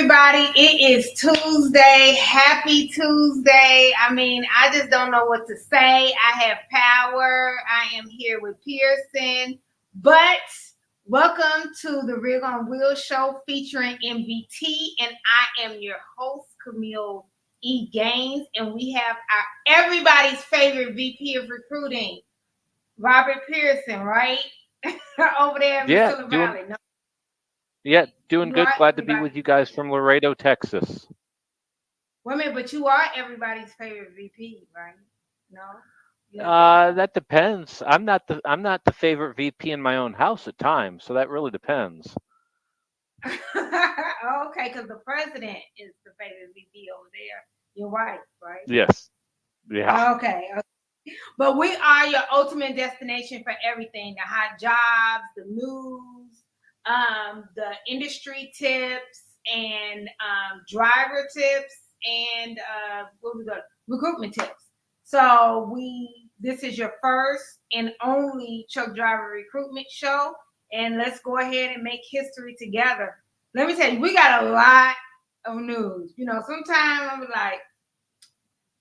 everybody. It is Tuesday. Happy Tuesday. I mean, I just don't know what to say. I have power. I am here with Pierson. But welcome to the Rig on Wheel show featuring MVT. And I am your host, Kameel E. Gaines. And we have our everybody's favorite VP of recruiting, Robert Pierson, right? Over there in Missoula Valley. Doing good. Glad to be with you guys from Laredo, Texas. Wait a minute, but you are everybody's favorite VP, right? No. That depends. I'm not the favorite VP in my own house at times, so that really depends. Okay, because the president is the favorite VP over there. You're right? Yes. Yeah. Okay. But we are your ultimate destination for everything: the hot jobs, the news, the industry tips, and driver tips, and what we got? Recruitment tips. So this is your first and only truck driver recruitment show, and let's go ahead and make history together. Let me tell you, we got a lot of news. You know, sometimes I'm like,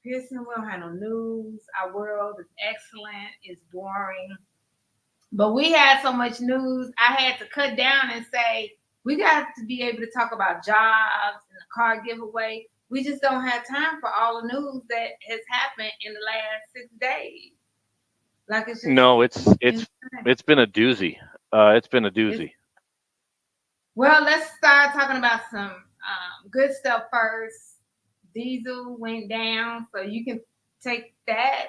Pierson, we don't have no news. Our world is excellent. It's boring. But we had so much news, I had to cut down and say, we got to be able to talk about jobs and the car giveaway. We just don't have time for all the news that has happened in the last 6 days. Like it's just No, it's been a doozy. It's been a doozy. Well, let's start talking about some good stuff first. Diesel went down, so you can take that.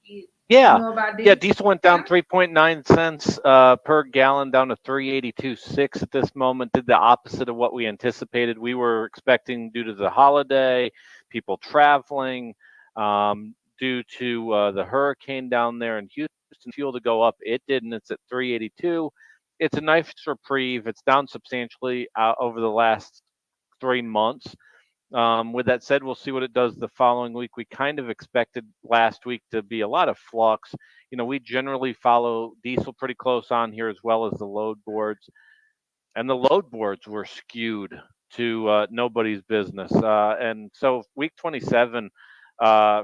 You know about diesel? Diesel went down 3.9 cents per gallon, down to 382.6 at this moment. Did the opposite of what we anticipated. We were expecting, due to the holiday, people traveling, due to the hurricane down there in Houston, fuel to go up. It didn't. It's at 382. It's a nice reprieve. It's down substantially over the last 3 months. With that said, we'll see what it does the following week. We kind of expected last week to be a lot of flux. You know, we generally follow diesel pretty close on here, as well as the load boards. And the load boards were skewed to nobody's business. And so week 27,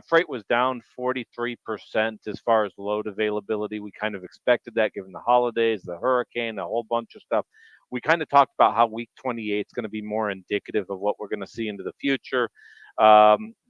freight was down 43% as far as load availability. We kind of expected that given the holidays, the hurricane, a whole bunch of stuff. We kind of talked about how week 28 is going to be more indicative of what we're going to see into the future.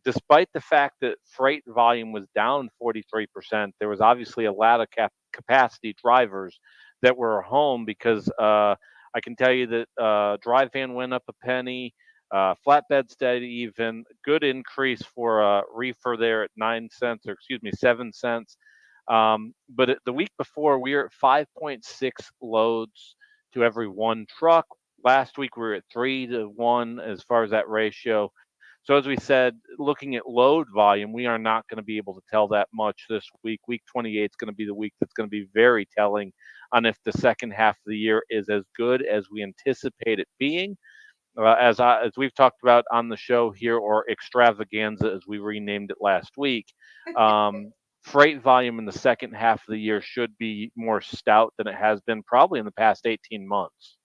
Despite the fact that freight volume was down 43%, there was obviously a lot of capacity drivers that were home because I can tell you that dry van went up a penny, flatbed stayed even, good increase for reefer there at 7 cents. But the week before, we were at 5.6 loads to every one truck. Last week, we were at 3 to 1 as far as that ratio. So as we said, looking at load volume, we are not going to be able to tell that much this week. Week 28 is going to be the week that's going to be very telling on if the second half of the year is as good as we anticipate it being. As we've talked about on the show here, or extravaganza as we renamed it last week, freight volume in the second half of the year should be more stout than it has been probably in the past 18 months.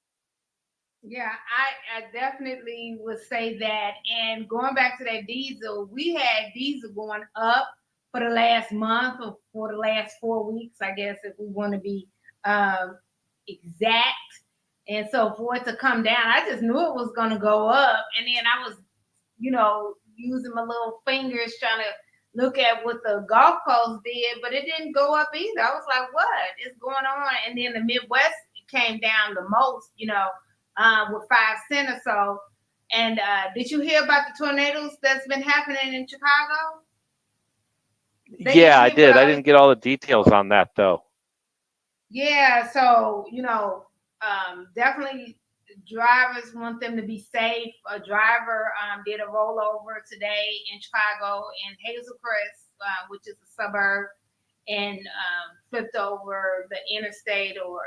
Yeah, I definitely would say that. And going back to that diesel, we had diesel going up for the last month or for the last 4 weeks, I guess, if we want to be exact. And so for it to come down, I just knew it was going to go up. And then I was, using my little fingers trying to look at what the Gulf Coast did, but it didn't go up either. I was like, what is going on? And then the Midwest came down the most, with 5 cents or so. And did you hear about the tornadoes that's been happening in Chicago? Yeah, I did. I didn't get all the details on that, though. Yeah, so, definitely drivers want them to be safe. A driver did a rollover today in Chicago in Hazelcrest, which is a suburb, and flipped over the interstate, or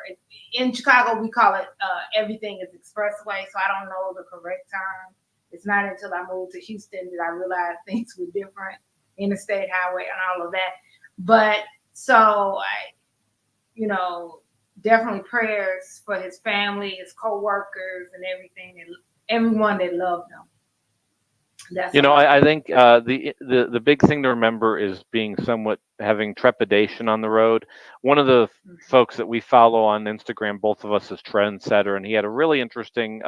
in Chicago we call it everything is expressway, so I don't know the correct term. It's not until I moved to Houston that I realized things were different, interstate, highway, and all of that. But so definitely prayers for his family, his co-workers, and everything, everyone that loved them. That's You know, all. I think the big thing to remember is being somewhat having trepidation on the road. One of the folks that we follow on Instagram, both of us, is Trendsetter, and he had a really interesting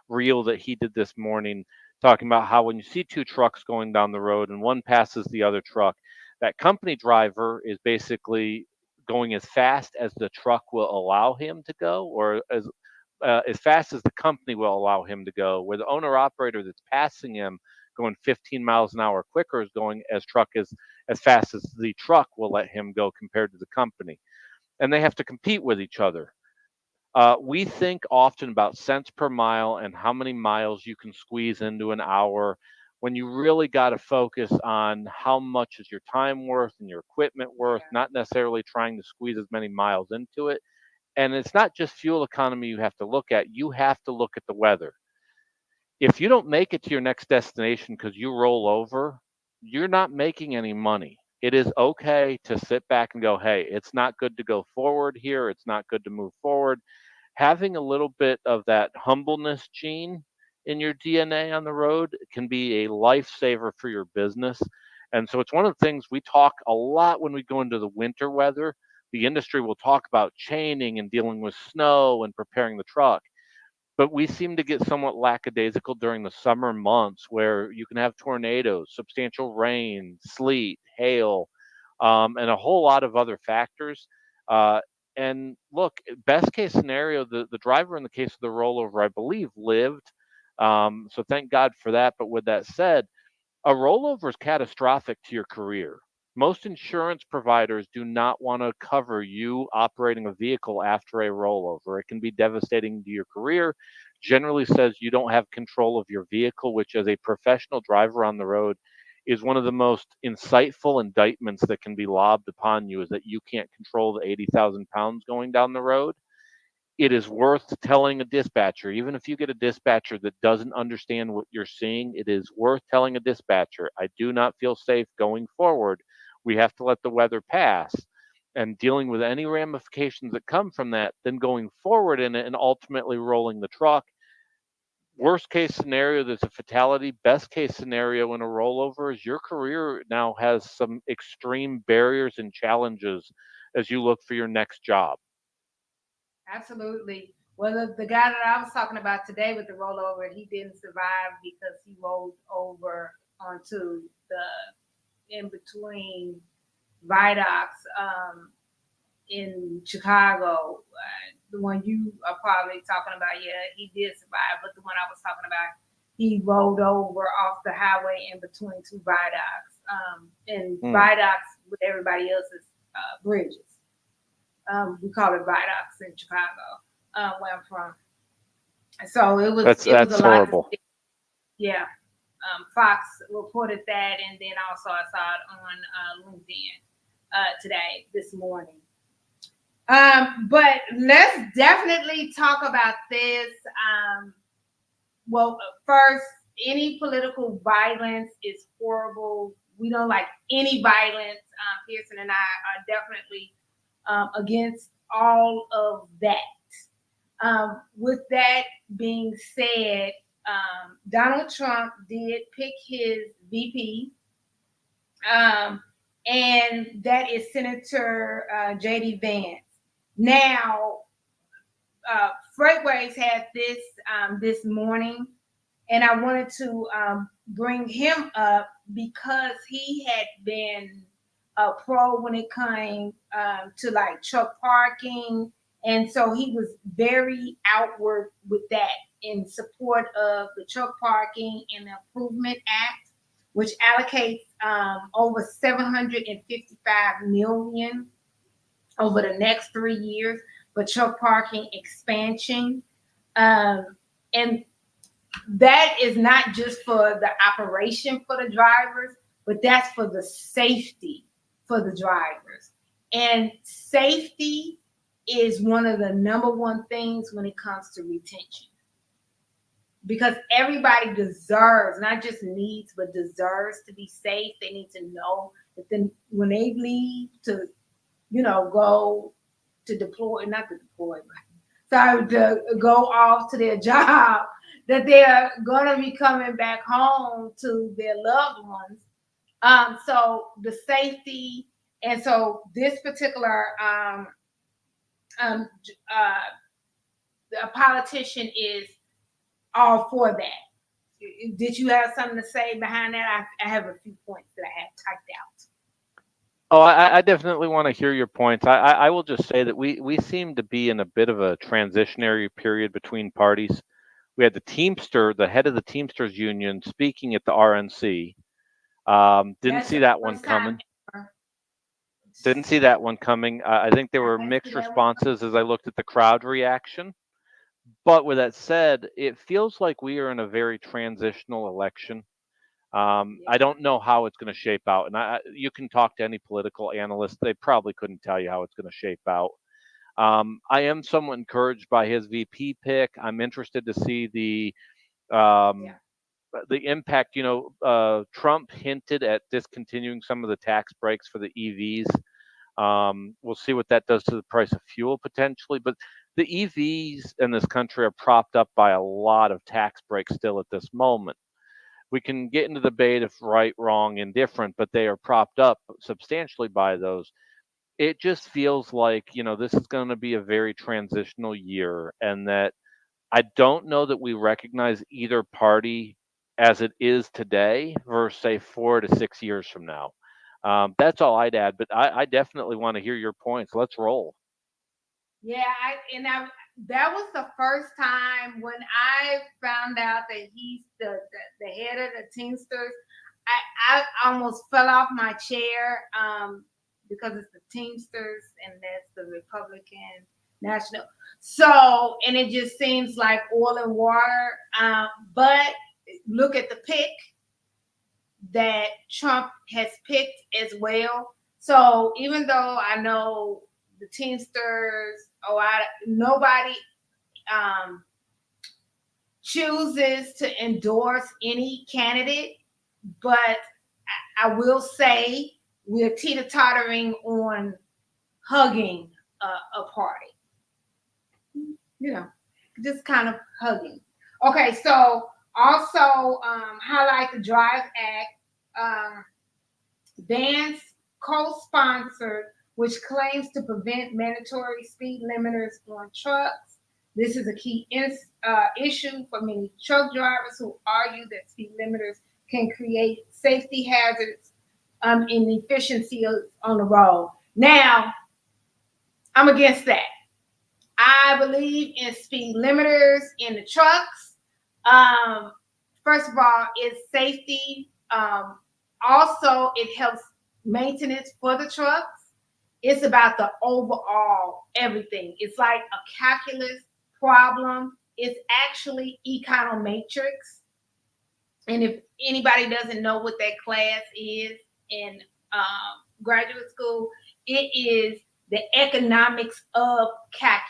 reel that he did this morning, talking about how when you see two trucks going down the road and one passes the other truck, that company driver is basically going as fast as the truck will allow him to go, or as fast as the company will allow him to go, where the owner operator that's passing him going 15 miles an hour quicker is going as fast as the truck will let him go compared to the company. And they have to compete with each other. We think often about cents per mile and how many miles you can squeeze into an hour, when you really got to focus on how much is your time worth and your equipment worth, Yeah. not necessarily trying to squeeze as many miles into it. And it's not just fuel economy you have to look at, you have to look at the weather. If you don't make it to your next destination because you roll over, you're not making any money. It is okay to sit back and go, hey, it's not good to go forward here. It's not good to move forward. Having a little bit of that humbleness gene in your DNA on the road can be a lifesaver for your business. And so it's one of the things we talk a lot when we go into the winter weather. The industry will talk about chaining and dealing with snow and preparing the truck, but we seem to get somewhat lackadaisical during the summer months where you can have tornadoes, substantial rain, sleet, hail, and a whole lot of other factors. Uh, and look, best case scenario, the driver in the case of the rollover, I believe, lived. So thank God for that. But with that said, a rollover is catastrophic to your career. Most insurance providers do not want to cover you operating a vehicle after a rollover. It can be devastating to your career. Generally says you don't have control of your vehicle, which as a professional driver on the road is one of the most insightful indictments that can be lobbed upon you, is that you can't control the 80,000 pounds going down the road. It is worth telling a dispatcher, even if you get a dispatcher that doesn't understand what you're seeing, it is worth telling a dispatcher, I do not feel safe going forward. We have to let the weather pass, and dealing with any ramifications that come from that, then going forward in it and ultimately rolling the truck. Worst case scenario, there's a fatality. Best case scenario in a rollover is your career now has some extreme barriers and challenges as you look for your next job. Absolutely. Well, the guy that I was talking about today with the rollover, he didn't survive because he rolled over onto the in between viaducts in Chicago. The one you are probably talking about, yeah, he did survive. But the one I was talking about, he rolled over off the highway in between two viaducts, and Hmm. viaducts with everybody else's bridges. We call it viaducts in Chicago, where I'm from. So it was a That's lot to horrible. see. Yeah. Fox reported that, and then also I saw it on LinkedIn today, this morning. But let's definitely talk about this. Well, first, any political violence is horrible. We don't like any violence. Pierson and I are definitely against all of that. With that being said, Donald Trump did pick his VP, um, and that is Senator J.D. Vance. Now, Freightways had this morning, and I wanted to bring him up because he had been a pro when it came to like truck parking, and so he was very outward with that in support of the truck parking and the Improvement Act, which allocates over 755 million over the next 3 years for truck parking expansion. Um, and that is not just for the operation for the drivers, but that's for the safety for the drivers. And safety is one of the number one things when it comes to retention. Because everybody deserves, not just needs, but deserves to be safe. They need to know that then when they leave to, go to deploy, not to deploy, but sorry, to go off to their job, that they are going to be coming back home to their loved ones. So the safety, and so this particular um, a politician is all for that. Did you have something to say behind that? I have a few points that I have typed out. Oh, I definitely want to hear your points. I will just say that we seem to be in a bit of a transitionary period between parties. We had the head of the Teamsters union speaking at the RNC. Didn't That's see the that one first time coming. ever. Didn't see that one coming. I think there were I didn't see mixed that one coming. responses as I looked at the crowd reaction. But with that said, it feels like we are in a very transitional election. I Yeah. don't know how it's going to shape out, and you can talk to any political analyst; they probably couldn't tell you how it's going to shape out. I am somewhat encouraged by his VP pick. I'm interested to see Yeah. um, the impact. Trump hinted at discontinuing some of the tax breaks for the EVs. We'll see what that does to the price of fuel potentially, but the EVs in this country are propped up by a lot of tax breaks still at this moment. We can get into the debate if right, wrong, indifferent, but they are propped up substantially by those. It just feels like, this is going to be a very transitional year, and that I don't know that we recognize either party as it is today versus, say, 4 to 6 years from now. That's all I'd add, but I definitely want to hear your points. Let's roll. Yeah, that was the first time when I found out that he's the head of the Teamsters. I almost fell off my chair because it's the Teamsters and that's the Republican National. So, and it just seems like oil and water. But look at the pick that Trump has picked as well. So even though I know the Teamsters, nobody um, chooses to endorse any candidate, but I will say we're teeter tottering on hugging a party. You know, just kind of hugging. Okay, so also highlight the Drive Act. Dance co-sponsored, which claims to prevent mandatory speed limiters on trucks. This is a key issue for many truck drivers who argue that speed limiters can create safety hazards and efficiency on the road. Now, I'm against that. I believe in speed limiters in the trucks. Um, First of all, it's safety. Also, it helps maintenance for the trucks. It's about the overall everything. It's like a calculus problem. It's actually econometrics. And if anybody doesn't know what that class is in graduate school, it is the economics of calculus,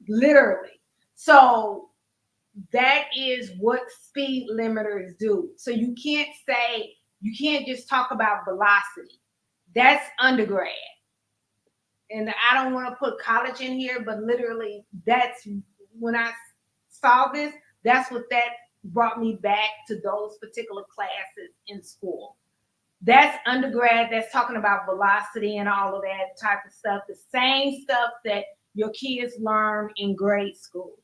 literally. So that is what speed limiters do. So you can't just talk about velocity. That's undergrad. And I don't want to put college in here, but literally that's when I saw this, that's what that brought me back to those particular classes in school. That's undergrad, that's talking about velocity and all of that type of stuff, the same stuff that your kids learn in grade school.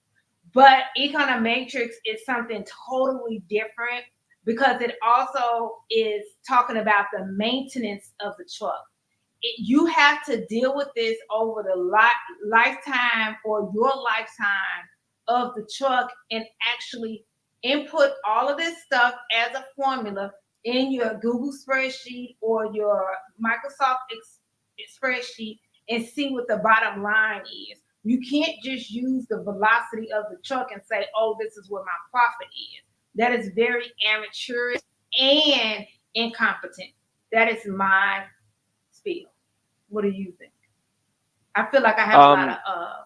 But econometrics is something totally different because it also is talking about the maintenance of the truck. You have to deal with this over the lifetime or your lifetime of the truck and actually input all of this stuff as a formula in your Google spreadsheet or your Microsoft spreadsheet and see what the bottom line is. You can't just use the velocity of the truck and say, oh, this is what my profit is. That is very amateurish and incompetent. That is my spiel. What do you think? I feel like I have a lot of Um,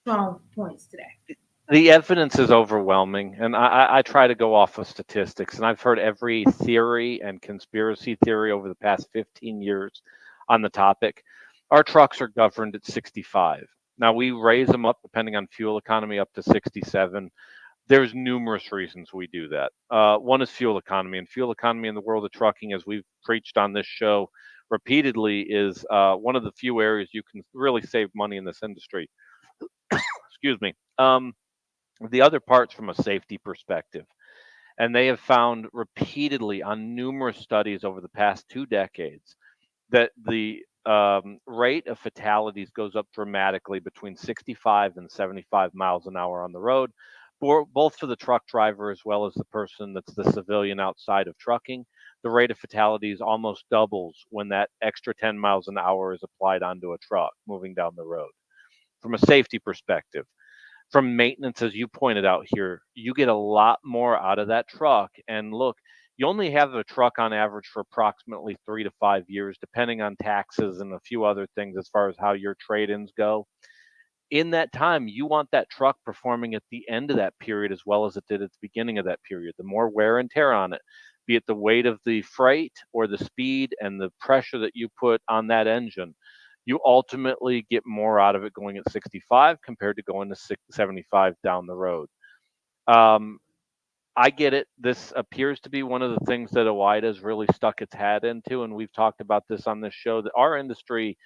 strong points today. the evidence is overwhelming, and I try to go off of statistics, and I've heard every theory and conspiracy theory over the past 15 years on the topic. Our trucks are governed at 65. Now we raise them up depending on fuel economy up to 67. There's numerous reasons we do that. One is fuel economy, and fuel economy in the world of trucking, as we've preached on this show repeatedly, is one of the few areas you can really save money in this industry. Excuse me. The other part's from a safety perspective, and they have found repeatedly on numerous studies over the past 2 decades that the rate of fatalities goes up dramatically between 65 and 75 miles an hour on the road, both for the truck driver as well as the person that's the civilian outside of trucking. The rate of fatalities almost doubles when that extra 10 miles an hour is applied onto a truck moving down the road. From a safety perspective, from maintenance, as you pointed out here, you get a lot more out of that truck. And look, you only have a truck on average for approximately 3 to 5 years, depending on taxes and a few other things as far as how your trade ins go. In that time, you want that truck performing at the end of that period as well as it did at the beginning of that period. The more wear and tear on it, be it the weight of the freight or the speed and the pressure that you put on that engine, you ultimately get more out of it going at 65 compared to going to 75 down the road. Um, I get it. This appears to be one of the things that OIDA's really stuck its hat into, and we've talked about this on this show, that our industry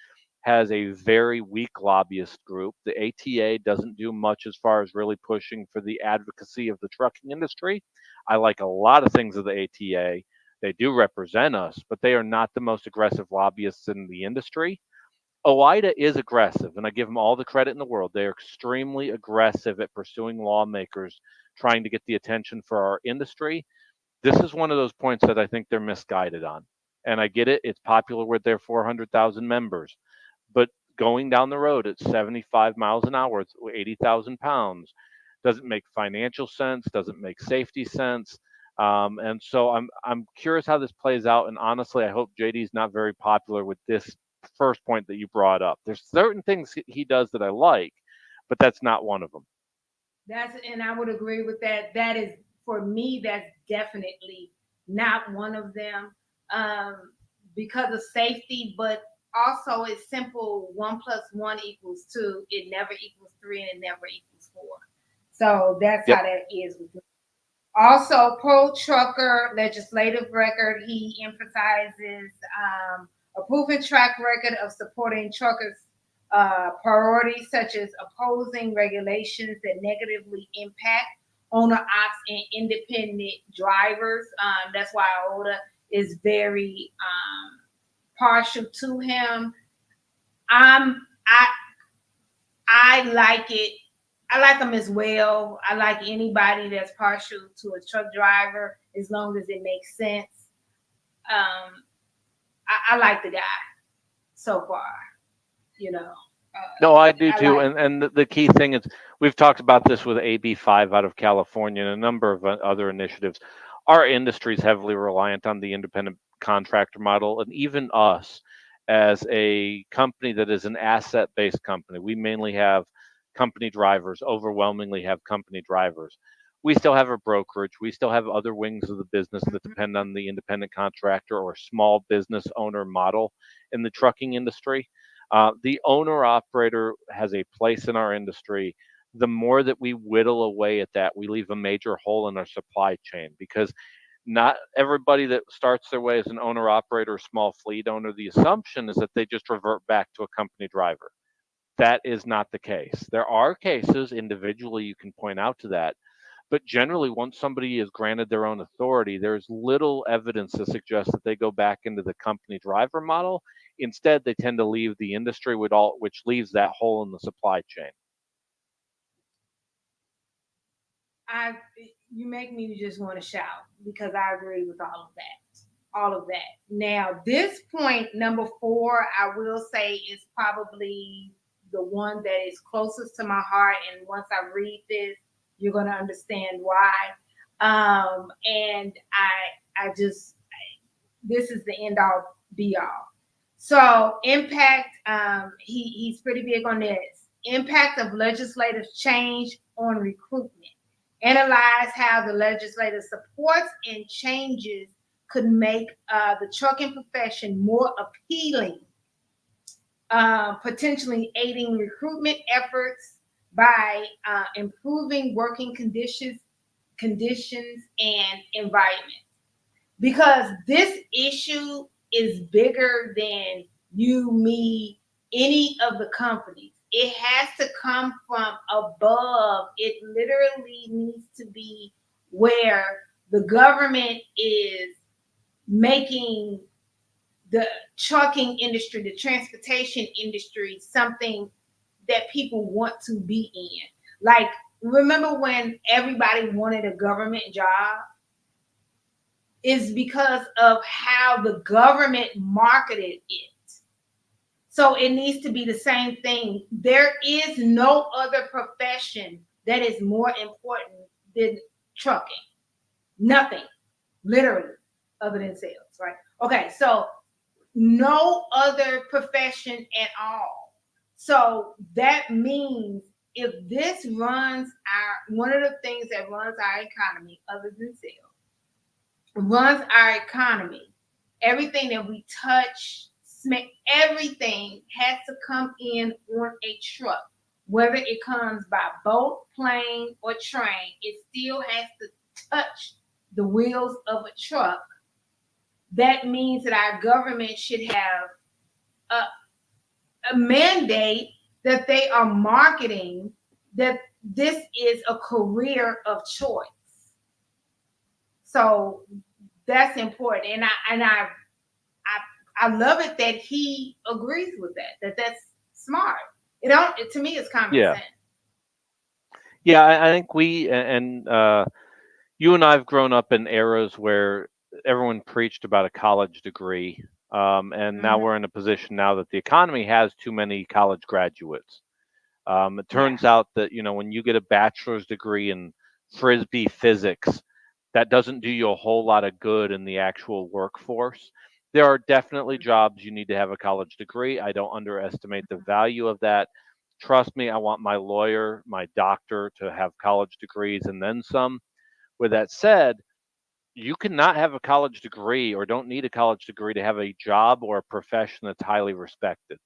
has a very weak lobbyist group. The ATA doesn't do much as far as really pushing for the advocacy of the trucking industry. I like a lot of things of the ATA. They do represent us, but they are not the most aggressive lobbyists in the industry. OIDA is aggressive, and I give them all the credit in the world. They are extremely aggressive at pursuing lawmakers trying to get the attention for our industry. This is one of those points that I think they're misguided on. And I get it, it's popular with their 400,000 members. But going down the road at 75 miles an hour, it's 80,000 pounds, doesn't make financial sense, doesn't make safety sense. And so I'm curious how this plays out. And honestly, I hope JD's not very popular with this first point that you brought up. There's certain things he does that I like, but that's not one of them. And I would agree with that. That is, for me, that's definitely not one of them, because of safety, but also it's simple. 1 + 1 = 2. It never equals 3, and it never equals 4. So that's Yep. how that is with me. Also, pro trucker legislative record. He emphasizes a proven track record of supporting truckers' priorities, such as opposing regulations that negatively impact owner ops and independent drivers. That's why Oda is very partial to him. I'm I I like it. I like them as well. I like anybody that's partial to a truck driver as long as it makes sense. Um, I like the guy so far. You know, No, I do I too. like. And the key thing is we've talked about this with AB5 out of California and a number of other initiatives. Our industry is heavily reliant on the independent contractor model, and even us as a company that is an asset based company, we mainly have company drivers, overwhelmingly have company drivers. We still have a brokerage, we still have other wings of the business that depend on the independent contractor or small business owner model in the trucking industry. The owner operator has a place in our industry. The more that we whittle away at that, we leave a major hole in our supply chain because not everybody that starts their way as an owner operator or small fleet owner, the assumption is that they just revert back to a company driver. That is not the case. There are cases individually you can point out to that, but generally, once somebody is granted their own authority, there's little evidence to suggest that they go back into the company driver model. Instead, they tend to leave the industry with all, which leaves that hole in the supply chain. I You make me just want to shout because I agree with all of that. All of that. Now, this point number 4, I will say is probably the one that is closest to my heart. And once I read this, you're going to understand why. And I just, this is the end all be all. So impact, he's pretty big on this. Impact of legislative change on recruitment. Analyze how the legislative supports and changes could make the trucking profession more appealing potentially aiding recruitment efforts by improving working conditions and environment. Because this issue is bigger than you, me, any of the companies. It has to come from above. It literally needs to be where the government is making the trucking industry, the transportation industry, something that people want to be in. Like, remember when everybody wanted a government job? Is because of how the government marketed it. So it needs to be the same thing. There is no other profession that is more important than trucking. Nothing, literally, other than sales, right? Okay, so no other profession at all. So that means if this runs one of the things that runs our economy, other than sales, runs our economy. Everything that we touch, everything has to come in on a truck. Whether it comes by boat, plane, or train, it still has to touch the wheels of a truck. That means that our government should have a mandate that they are marketing that this is a career of choice. So that's important, and I love it that he agrees with that. That's smart. To me, it's common Yeah. sense. Yeah, I think and you and I have grown up in eras where everyone preached about a college degree, and now Mm-hmm. we're in a position now that the economy has too many college graduates. It Yeah. turns out that when you get a bachelor's degree in frisbee physics, that doesn't do you a whole lot of good in the actual workforce. There are definitely jobs you need to have a college degree. I don't underestimate the value of that. Trust me, I want my lawyer, my doctor to have college degrees and then some. With that said, you cannot have a college degree or don't need a college degree to have a job or a profession that's highly respected.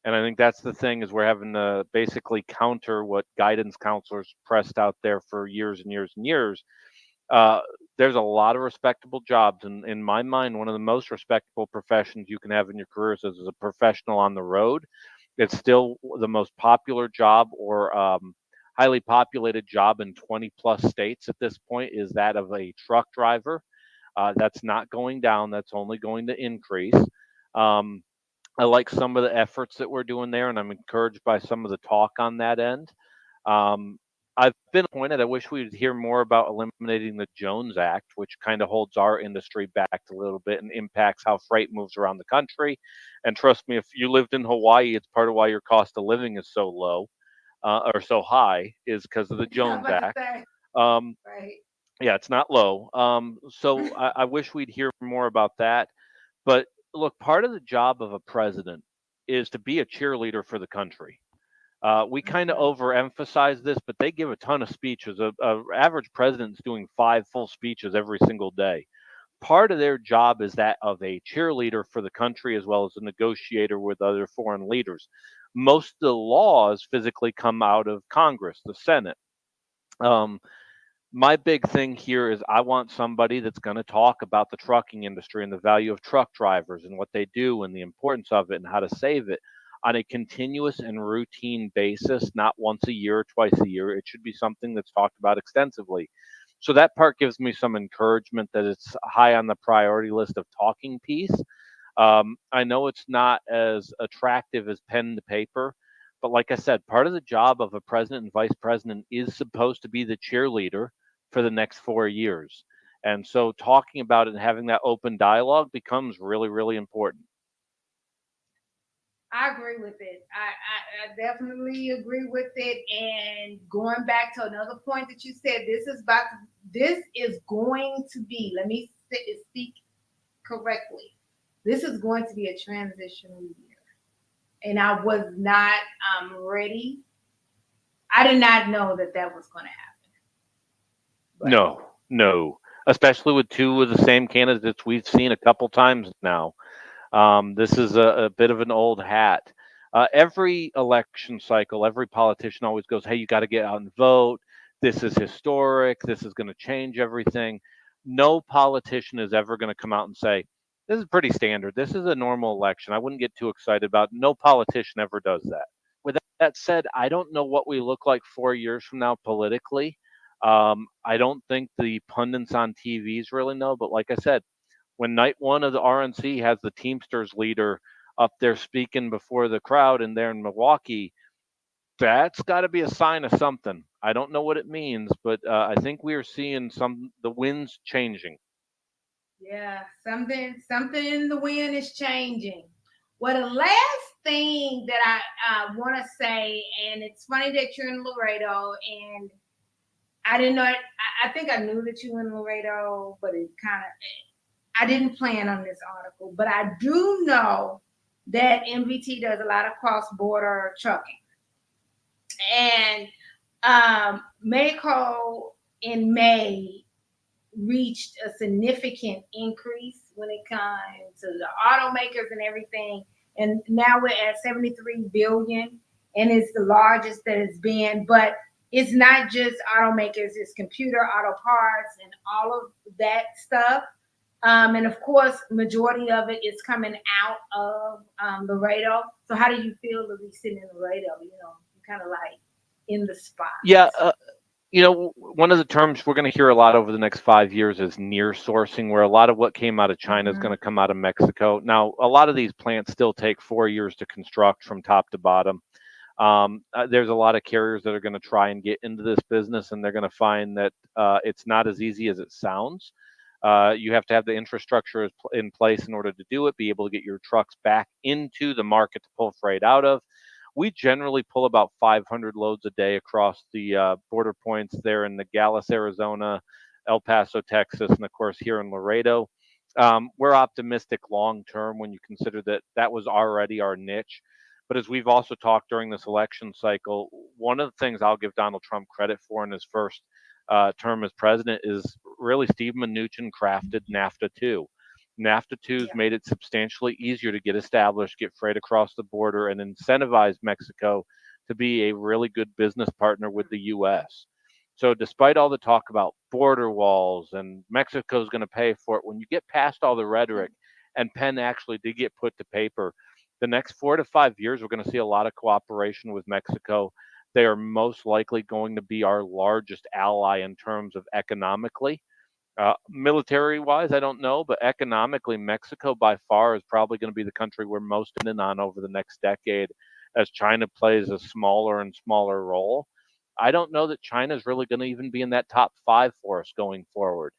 And I think that's the thing is we're having to basically counter what guidance counselors pressed out there for years and years and years. uh, there's a lot of respectable jobs, and in my mind, one of the most respectable professions you can have in your career is as a professional on the road. It's still the most popular job or highly populated job in 20 plus states at this point is that of a truck driver. That's not going down, that's only going to increase. Um, I like some of the efforts that we're doing there, and I'm encouraged by some of the talk on that end. Um, I've been appointed. I wish we'd hear more about eliminating the Jones Act, which kind of holds our industry back a little bit and impacts how freight moves around the country. And trust me, if you lived in Hawaii, it's part of why your cost of living is so low or so high is because of the I'm Jones about to Act. say, Um, right. yeah, it's not low. So I wish we'd hear more about that. But look, part of the job of a president is to be a cheerleader for the country. We kind of Mm-hmm. overemphasize this, but they give a ton of speeches. A average president's doing 5 full speeches every single day. Part of their job is that of a cheerleader for the country as well as a negotiator with other foreign leaders. Most of the laws physically come out of Congress, the Senate. Um, my big thing here is I want somebody that's going to talk about the trucking industry and the value of truck drivers and what they do and the importance of it and how to save it on a continuous and routine basis, not once a year or twice a year. It should be something that's talked about extensively. So that part gives me some encouragement that it's high on the priority list of talking piece. I know it's not as attractive as pen to paper, but like I said, part of the job of a president and vice president is supposed to be the cheerleader for the next 4 years. And so talking about it and having that open dialogue becomes really, really important. I agree with it. I definitely agree with it. And going back to another point that you said, this is going to be, let me speak correctly. This is going to be a transitional year. And I was not ready. I did not know that that was going to happen. But No, no, especially with two of the same candidates we've seen a couple times now. This is a bit of an old hat. Every election cycle, every politician always goes, "Hey, you got to get out and vote. This is historic. This is going to change everything." No politician is ever going to come out and say, "This is pretty standard. This is a normal election. I wouldn't get too excited about it." No politician ever does that. With that said, I don't know what we look like 4 years from now politically. I don't think the pundits on TVs really know, but like I said, when night one of the RNC has the Teamsters leader up there speaking before the crowd and there in Milwaukee, that's got to be a sign of something. I don't know what it means, but I think we are seeing the winds changing. Yeah, something in the wind is changing. Well, the last thing that I want to say, and it's funny that you're in Laredo, and I didn't know. I think I knew that you were in Laredo, but it kind of I didn't plan on this article, but I do know that MVT does a lot of cross border trucking, and Mayco in May reached a significant increase when it comes to the automakers and everything. And now we're at 73 billion, and it's the largest that it's been. But it's not just automakers, it's computer, auto parts, and all of that stuff. And of course, majority of it is coming out of Laredo. So how do you feel to be sitting in Laredo? You kind of like in the spot. Yeah, one of the terms we're going to hear a lot over the next 5 years is near sourcing, where a lot of what came out of China is going to come out of Mexico. Now, a lot of these plants still take 4 years to construct from top to bottom. There's a lot of carriers that are going to try and get into this business, and they're going to find that it's not as easy as it sounds. You have to have the infrastructure in place in order to do it, be able to get your trucks back into the market to pull freight out of. We generally pull about 500 loads a day across the border points there in Nogales, Arizona, El Paso, Texas, and of course here in Laredo. We're optimistic long term when you consider that that was already our niche. But as we've also talked during this election cycle, one of the things I'll give Donald Trump credit for in his first term as president is really Steve Mnuchin crafted NAFTA 2. NAFTA 2's made it substantially easier to get established, get freight across the border, and incentivize Mexico to be a really good business partner with the U.S. So, despite all the talk about border walls and Mexico's going to pay for it, when you get past all the rhetoric and pen actually did get put to paper, the next 4 to 5 years, we're going to see a lot of cooperation with Mexico. They are most likely going to be our largest ally in terms of economically. Military wise, I don't know, but economically, Mexico by far is probably going to be the country we're most in on over the next decade as China plays a smaller and smaller role. I don't know that China is really going to even be in that top five for us going forward.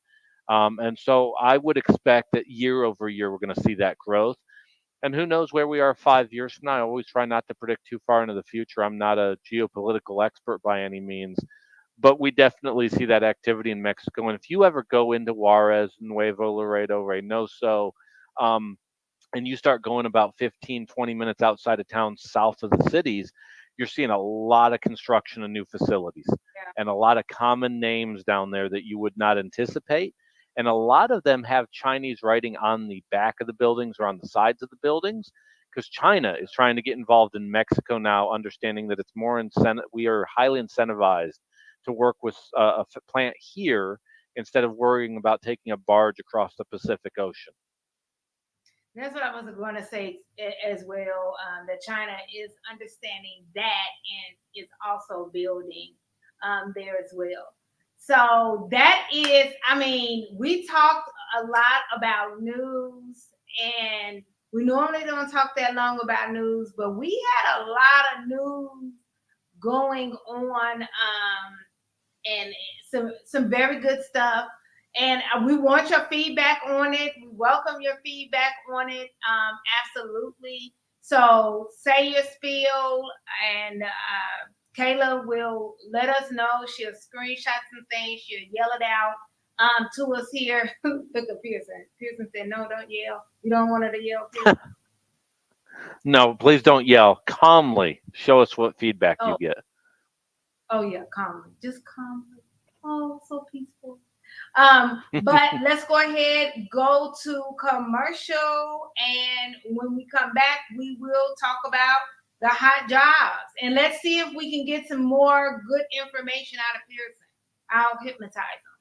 And so I would expect that year over year, we're going to see that growth. And who knows where we are 5 years from now? I always try not to predict too far into the future. I'm not a geopolitical expert by any means, but we definitely see that activity in Mexico. And if you ever go into Juarez, Nuevo Laredo, Reynoso, um, and you start going about 15, 20 minutes outside of town, south of the cities, you're seeing a lot of construction of new facilities and a lot of common names down there that you would not anticipate. And a lot of them have Chinese writing on the back of the buildings or on the sides of the buildings because China is trying to get involved in Mexico now, understanding that it's more incentive. We are highly incentivized to work with a plant here instead of worrying about taking a barge across the Pacific Ocean. That's what I was going to say as well. That China is understanding that and is also building there as well. So that is, I mean, we talked a lot about news, and we normally don't talk that long about news, but we had a lot of news going on, and some very good stuff. And we want your feedback on it. We welcome your feedback on it. Absolutely. So say your spiel, and Kayla will let us know. She'll screenshot some things. She'll yell it out to us here. Look at Pierson. Pierson said, "No, don't yell. You don't want her to yell, please." No, please don't yell. Calmly show us what feedback you get. Oh yeah, calmly. Just calmly. Oh, so peaceful. But let's go ahead, go to commercial, and when we come back, we will talk about the hot jobs. And let's see if we can get some more good information out of Pierson. I'll hypnotize them.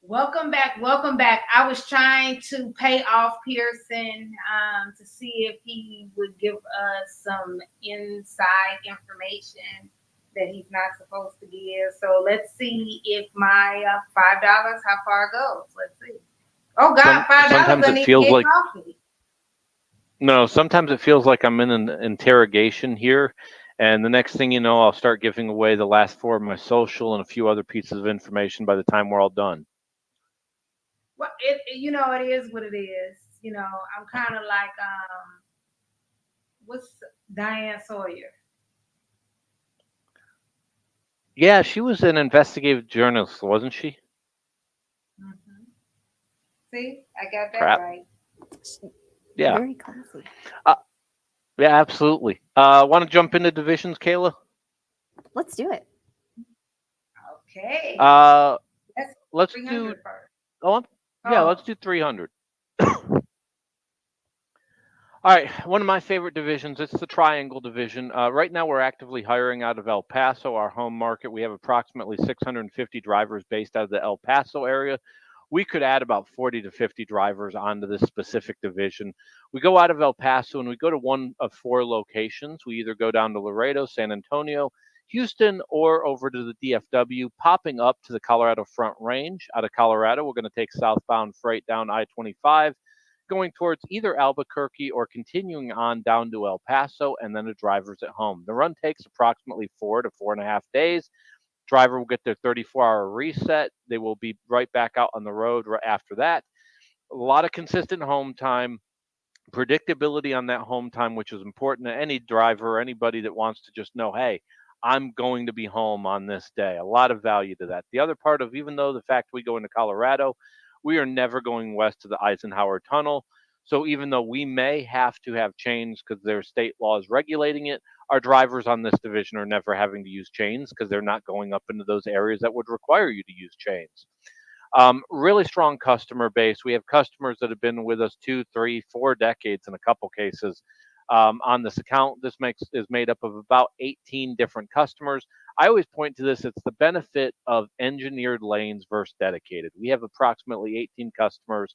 Welcome back. Welcome back. I was trying to pay off Pierson to see if he would give us some inside information that he's not supposed to give. So let's see if my $5, how far it goes. Let's see. Oh God, $5 Sometimes I it need to feels get like coffee. no. Sometimes it feels like I'm in an interrogation here, and the next thing you know, I'll start giving away the last four of my social and a few other pieces of information by the time we're all done. Well, it is what it is. I'm kind of like what's Diane Sawyer? Yeah, she was an investigative journalist, wasn't she? Hmm. See, I got that Crap. right. Yeah. Very classy. Uh, yeah, absolutely. Want to jump into divisions, Kayla? Let's do it. Okay. Uh, That's let's 300 do. first. Oh, yeah, Oh, let's do 300. All right, one of my favorite divisions. It's the Triangle Division. Right now, we're actively hiring out of El Paso, our home market. We have approximately 650 drivers based out of the El Paso area. We could add about 40 to 50 drivers onto this specific division. We go out of El Paso and we go to one of four locations. We either go down to Laredo, San Antonio, Houston, or over to the DFW, popping up to the Colorado Front Range. Out of Colorado, we're going to take southbound freight down I-25, going towards either Albuquerque or continuing on down to El Paso, and then the driver's at home. The run takes approximately 4 to 4.5 days. Driver will get their 34-hour reset. They will be right back out on the road right after that. A lot of consistent home time, predictability on that home time, which is important to any driver or anybody that wants to just know, hey, I'm going to be home on this day. A lot of value to that. The other part of, even though the fact we go into Colorado, we are never going west to the Eisenhower Tunnel. So even though we may have to have chains because there are state laws regulating it, our drivers on this division are never having to use chains because they're not going up into those areas that would require you to use chains. Really strong customer base. We have customers that have been with us 2, 3, 4 decades in a couple cases. On this account, is made up of about 18 different customers. I always point to this. It's the benefit of engineered lanes versus dedicated. We have approximately 18 customers.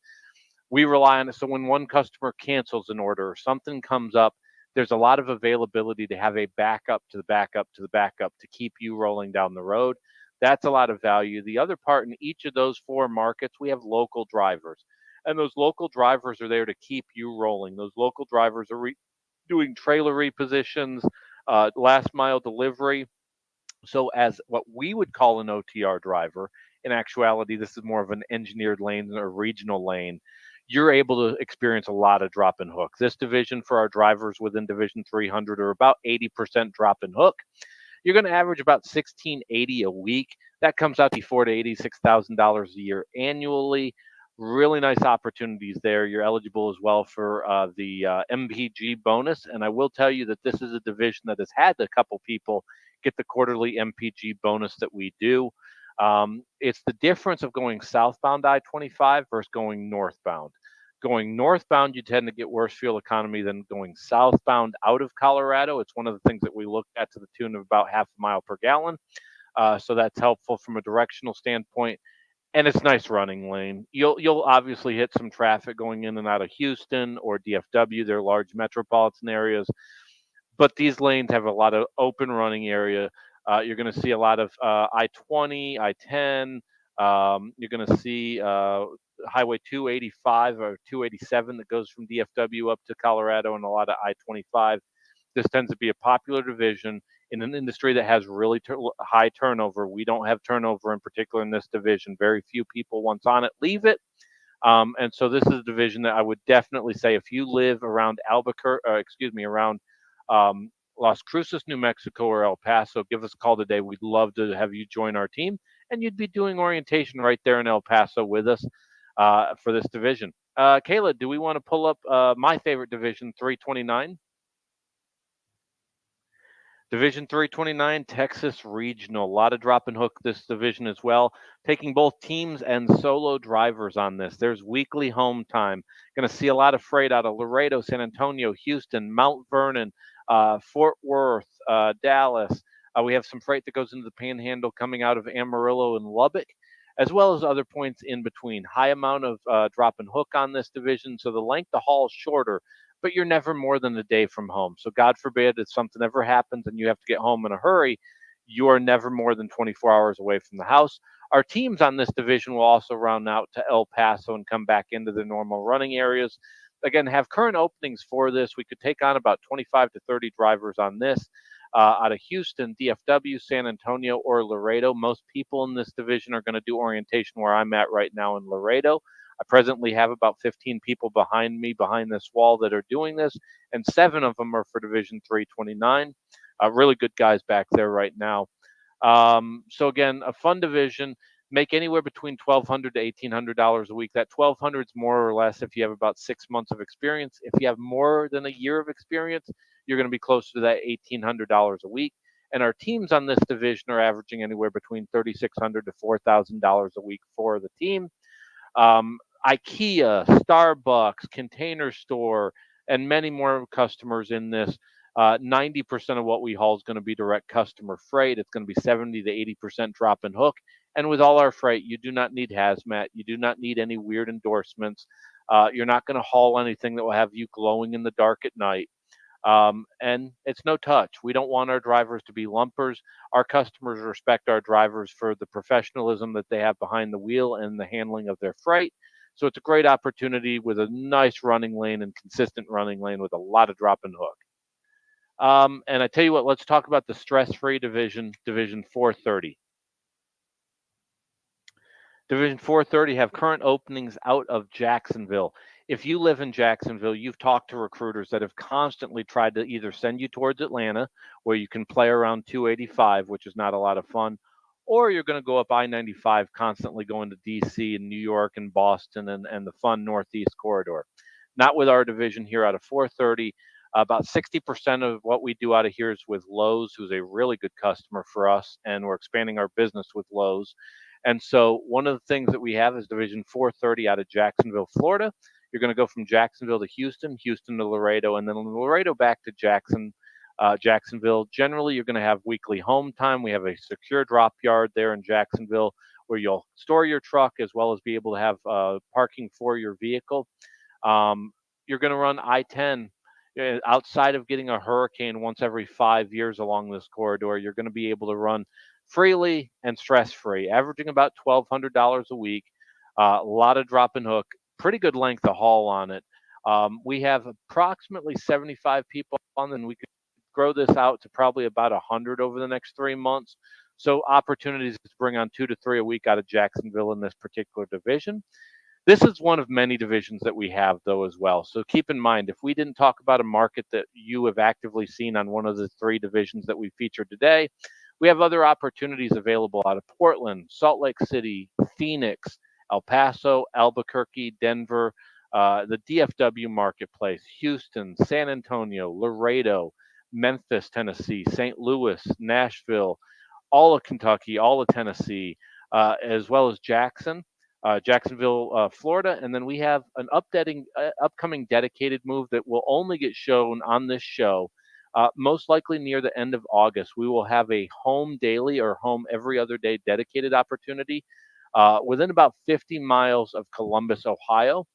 We rely on it. So when one customer cancels an order or something comes up, there's a lot of availability to have a backup to the backup to the backup to keep you rolling down the road. That's a lot of value. The other part, in each of those four markets, we have local drivers. And those local drivers are there to keep you rolling. Those local drivers are doing trailer repositions, last mile delivery. So, as what we would call an OTR driver, in actuality, this is more of an engineered lane or regional lane. You're able to experience a lot of drop and hook. This division for our drivers within Division 300 are about 80% drop and hook. You're going to average about 1680 a week. That comes out to $4 to $86,000 a year annually. Really nice opportunities there. You're eligible as well for the MPG bonus, and I will tell you that this is a division that has had a couple people get the quarterly MPG bonus that we do. It's the difference of going southbound I-25 versus going northbound. Going northbound, you tend to get worse fuel economy than going southbound out of Colorado. It's one of the things that we look at to the tune of about half a mile per gallon. So that's helpful from a directional standpoint. and it's nice running lane. You'll obviously hit some traffic going in and out of Houston or DFW. They're large metropolitan areas, but these lanes have a lot of open running area. You're going to see a lot of I-20, I-10. You're going to see Highway 285 or 287 that goes from DFW up to Colorado, and a lot of I-25. This tends to be a popular division in an industry that has really high turnover. We don't have turnover in particular in this division. Very few people once on it leave it. And so this is a division that I would definitely say if you live around around Las Cruces, New Mexico, or El Paso, give us a call today. We'd love to have you join our team, and you'd be doing orientation right there in El Paso with us for this division. Kayla, do we want to pull up my favorite division, 329? Division 329, Texas Regional. A lot of drop and hook this division as well. Taking both teams and solo drivers on this. There's weekly home time. Going to see a lot of freight out of Laredo, San Antonio, Houston, Mount Vernon, Fort Worth, Dallas. We have some freight that goes into the Panhandle coming out of Amarillo and Lubbock, as well as other points in between. High amount of drop and hook on this division, so the length of haul is shorter, but you're never more than a day from home. So God forbid if something ever happens and you have to get home in a hurry, you are never more than 24 hours away from the house. Our teams on this division will also round out to El Paso and come back into the normal running areas. Again, have current openings for this. We could take on about 25 to 30 drivers on this out of Houston, DFW, San Antonio, or Laredo. Most people in this division are going to do orientation where I'm at right now in Laredo. I presently have about 15 people behind me, behind this wall, that are doing this, and 7 of them are for Division 329. Really good guys back there right now. So again, a fun division. Make anywhere between $1,200 to $1,800 a week. That $1,200 is more or less if you have about 6 months of experience. If you have more than a year of experience, you're going to be closer to that $1,800 a week. And our teams on this division are averaging anywhere between $3,600 to $4,000 a week for the team. IKEA, Starbucks, Container Store, and many more customers in this. 90% of what we haul is going to be direct customer freight. It's going to be 70 to 80% drop and hook. And with all our freight, you do not need hazmat. You do not need any weird endorsements. You're not going to haul anything that will have you glowing in the dark at night. And it's no touch. We don't want our drivers to be lumpers. Our customers respect our drivers for the professionalism that they have behind the wheel and the handling of their freight. So it's a great opportunity with a nice running lane and consistent running lane with a lot of drop and hook. And I tell you what, let's talk about the stress-free division, Division 430. Division 430 have current openings out of Jacksonville. If you live in Jacksonville, you've talked to recruiters that have constantly tried to either send you towards Atlanta, where you can play around 285, which is not a lot of fun, or you're going to go up I-95, constantly going to DC and New York and Boston and the fun Northeast corridor. Not with our division here out of 430. About 60% of what we do out of here is with Lowe's, who's a really good customer for us, and we're expanding our business with Lowe's. And so one of the things that we have is Division 430 out of Jacksonville, Florida. You're going to go from Jacksonville to Houston, Houston to Laredo, and then Laredo back to Jacksonville. Generally, you're going to have weekly home time. We have a secure drop yard there in Jacksonville where you'll store your truck as well as be able to have parking for your vehicle. You're going to run I-10. Outside of getting a hurricane once every 5 years along this corridor, you're going to be able to run freely and stress-free, averaging about $1,200 a week. A lot of drop and hook, pretty good length of haul on it. We have approximately 75 people on, and we could grow this out to probably about 100 over the next 3 months. So opportunities to bring on 2 to 3 a week out of Jacksonville in this particular division. This is one of many divisions that we have, though, as well. So keep in mind, if we didn't talk about a market that you have actively seen on one of the 3 divisions that we featured today, we have other opportunities available out of Portland, Salt Lake City, Phoenix, El Paso, Albuquerque, Denver, the DFW marketplace, Houston, San Antonio, Laredo, Memphis, Tennessee, St. Louis, Nashville, all of Kentucky, all of Tennessee, as well as Jacksonville, Florida. And then we have an upcoming dedicated move that will only get shown on this show. Most likely near the end of August, we will have a home daily or home every other day dedicated opportunity. within about 50 miles of Columbus, Ohio.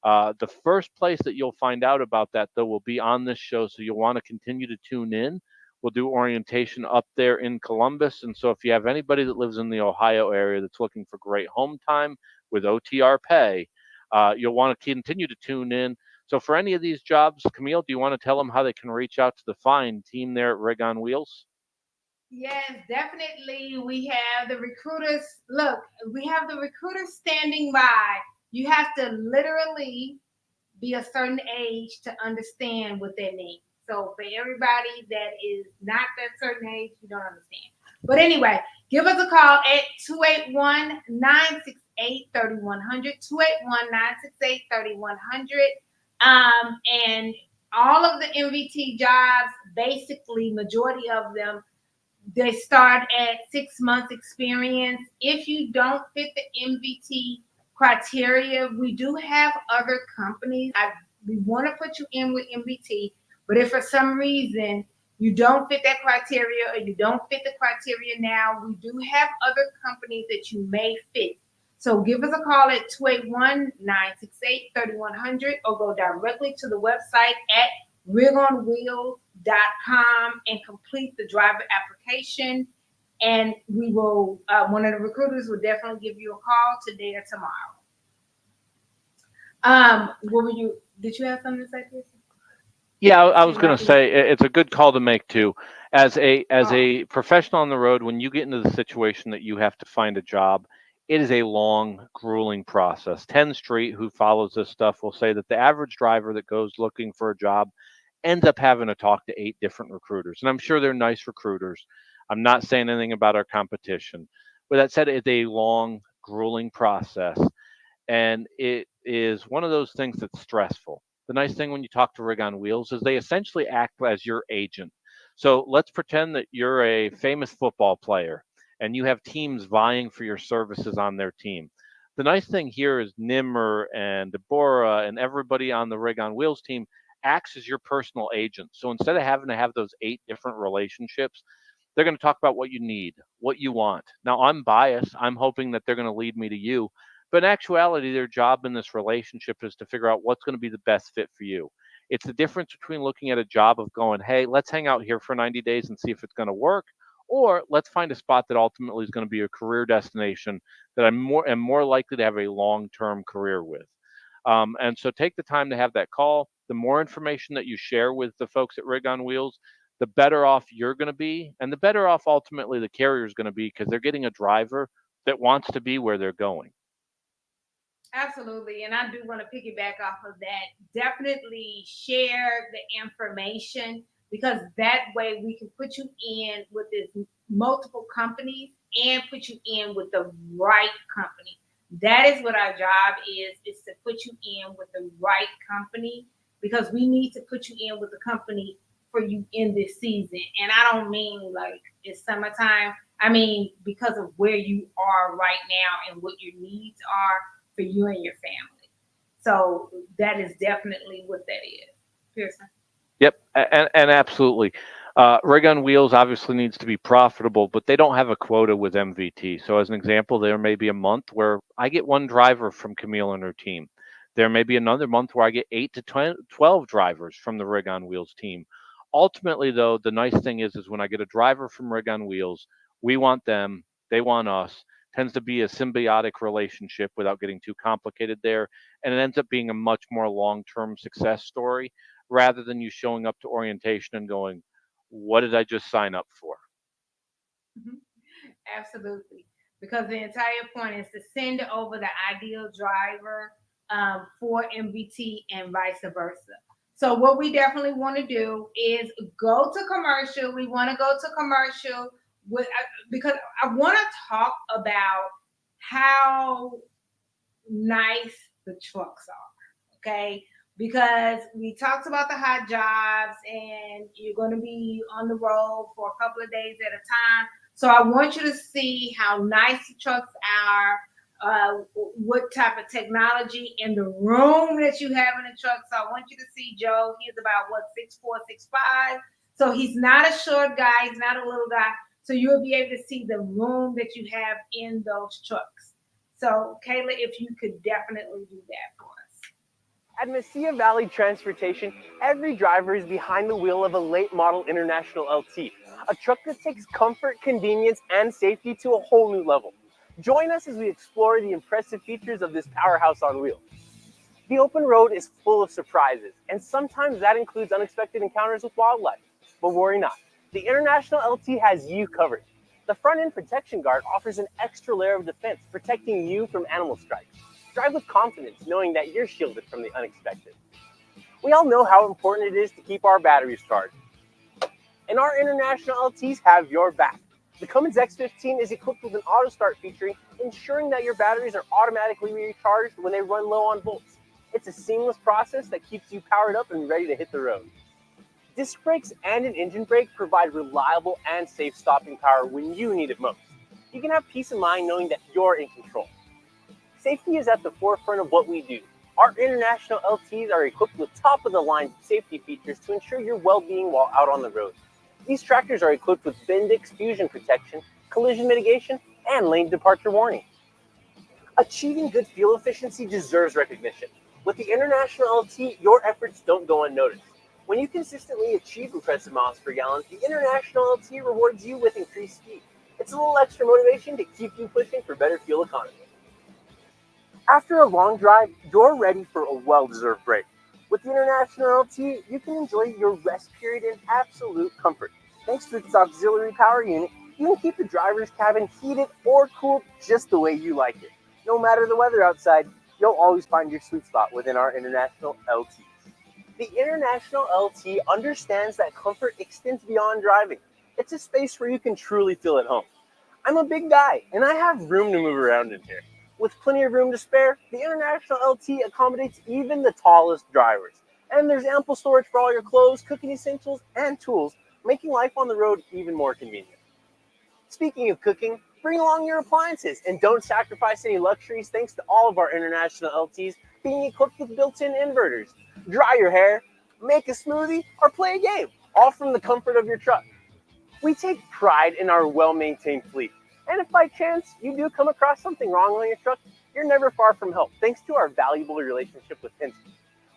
The first place that you'll find out about that, though, will be on this show, so you'll want to continue to tune in. We'll do orientation up there in Columbus, and so if you have anybody that lives in the Ohio area that's looking for great home time with OTR pay, you'll want to continue to tune in. So for any of these jobs, Kameel, do you want to tell them how they can reach out to the fine team there at Rig on Wheels? Yes, definitely. We have the recruiters. Look, we have the recruiters standing by. You have to literally be a certain age to understand what they need. So for everybody that is not that certain age, you don't understand. But anyway, give us a call at 281-968-3100, 281-968-3100. And all of the MVT jobs, basically, majority of them, they start at 6 months experience. If you don't fit the MVT criteria, we do have other companies. We want to put you in with MVT, but if for some reason you don't fit that criteria or you don't fit the criteria now, we do have other companies that you may fit. So give us a call at 281-968-3100 or go directly to the website at rigonwheels.com and complete the driver application. And we will, one of the recruiters will definitely give you a call today or tomorrow. Did you have something to say, Pierson? Yeah, I was going to say it's a good call to make too. As a professional on the road, when you get into the situation that you have to find a job, it is a long, grueling process. 10 Street, who follows this stuff, will say that the average driver that goes looking for a job ends up having to talk to 8 different recruiters. And I'm sure they're nice recruiters. I'm not saying anything about our competition. With that said, it's a long, grueling process. And it is one of those things that's stressful. The nice thing when you talk to Rig on Wheels is they essentially act as your agent. So let's pretend that you're a famous football player and you have teams vying for your services on their team. The nice thing here is Nimmer and Deborah and everybody on the Rig on Wheels team acts as your personal agent. So instead of having to have those 8 different relationships, they're going to talk about what you need, what you want. Now, I'm biased. I'm hoping that they're going to lead me to you. But in actuality, their job in this relationship is to figure out what's going to be the best fit for you. It's the difference between looking at a job of going, hey, let's hang out here for 90 days and see if it's going to work, or let's find a spot that ultimately is going to be a career destination that am more likely to have a long-term career with. And so take the time to have that call. The more information that you share with the folks at Rig on Wheels, the better off you're going to be, and the better off ultimately the carrier is going to be because they're getting a driver that wants to be where they're going. Absolutely. And I do want to piggyback off of that. Definitely share the information because that way we can put you in with this multiple companies and put you in with the right company. That is what our job is to put you in with the right company because we need to put you in with the company for you in this season. And I don't mean like it's summertime. I mean because of where you are right now and what your needs are for you and your family. So that is definitely what that is. Pierson. Yep, and absolutely. Rig on Wheels obviously needs to be profitable, but they don't have a quota with MVT. So as an example, there may be a month where I get 1 driver from Kameel and her team. There may be another month where I get 8 to 12 drivers from the Rig on Wheels team. Ultimately, though, the nice thing is when I get a driver from Rig on Wheels, we want them, they want us. Tends to be a symbiotic relationship without getting too complicated there, and it ends up being a much more long-term success story rather than you showing up to orientation and going, what did I just sign up for? Absolutely. Because the entire point is to send over the ideal driver for MVT and vice versa. So what we definitely want to do is go to commercial. We want to go to commercial because I want to talk about how nice the trucks are. Okay. Because we talked about the hot jobs and you're going to be on the road for a couple of days at a time. So I want you to see how nice the trucks are, what type of technology in the room that you have in the truck. So I want you to see Joe. He's about 6'4", 6'5". So he's not a short guy. He's not a little guy. So you'll be able to see the room that you have in those trucks. So, Kayla, if you could definitely do that for us. At Mesilla Valley Transportation, every driver is behind the wheel of a late model International LT, a truck that takes comfort, convenience, and safety to a whole new level. Join us as we explore the impressive features of this powerhouse on wheels. The open road is full of surprises, and sometimes that includes unexpected encounters with wildlife. But worry not, the International LT has you covered. The front end protection guard offers an extra layer of defense, protecting you from animal strikes. Drive with confidence, knowing that you're shielded from the unexpected. We all know how important it is to keep our batteries charged, and our International LTs have your back. The Cummins X15 is equipped with an auto start feature, ensuring that your batteries are automatically recharged when they run low on volts. It's a seamless process that keeps you powered up and ready to hit the road. Disc brakes and an engine brake provide reliable and safe stopping power when you need it most. You can have peace of mind knowing that you're in control. Safety is at the forefront of what we do. Our International LTs are equipped with top-of-the-line safety features to ensure your well-being while out on the road. These tractors are equipped with Bendix fusion protection, collision mitigation, and lane departure warning. Achieving good fuel efficiency deserves recognition. With the International LT, your efforts don't go unnoticed. When you consistently achieve impressive miles per gallon, the International LT rewards you with increased speed. It's a little extra motivation to keep you pushing for better fuel economy. After a long drive, you're ready for a well-deserved break. With the International LT, you can enjoy your rest period in absolute comfort. Thanks to its auxiliary power unit, you can keep the driver's cabin heated or cooled just the way you like it. No matter the weather outside, you'll always find your sweet spot within our International LTs. The International LT understands that comfort extends beyond driving. It's a space where you can truly feel at home. I'm a big guy, and I have room to move around in here. With plenty of room to spare, the International LT accommodates even the tallest drivers. And there's ample storage for all your clothes, cooking essentials, and tools, making life on the road even more convenient. Speaking of cooking, bring along your appliances and don't sacrifice any luxuries thanks to all of our International LTs being equipped with built-in inverters. Dry your hair, make a smoothie, or play a game, all from the comfort of your truck. We take pride in our well-maintained fleet. And if by chance you do come across something wrong on your truck, you're never far from help thanks to our valuable relationship with Penske.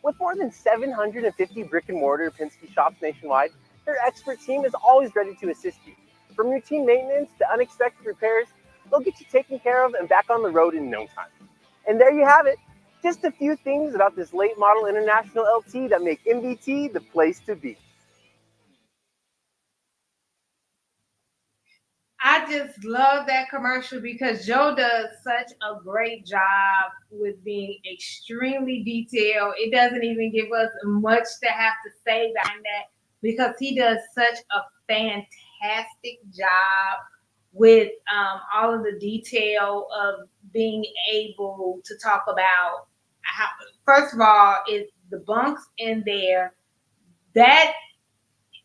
With more than 750 brick-and-mortar Penske shops nationwide, their expert team is always ready to assist you. From routine maintenance to unexpected repairs, they'll get you taken care of and back on the road in no time. And there you have it. Just a few things about this late model International LT that make MBT the place to be. I just love that commercial because Joe does such a great job with being extremely detailed. It doesn't even give us much to have to say behind that because he does such a fantastic job with all of the detail of being able to talk about how, first of all, is the bunks in there that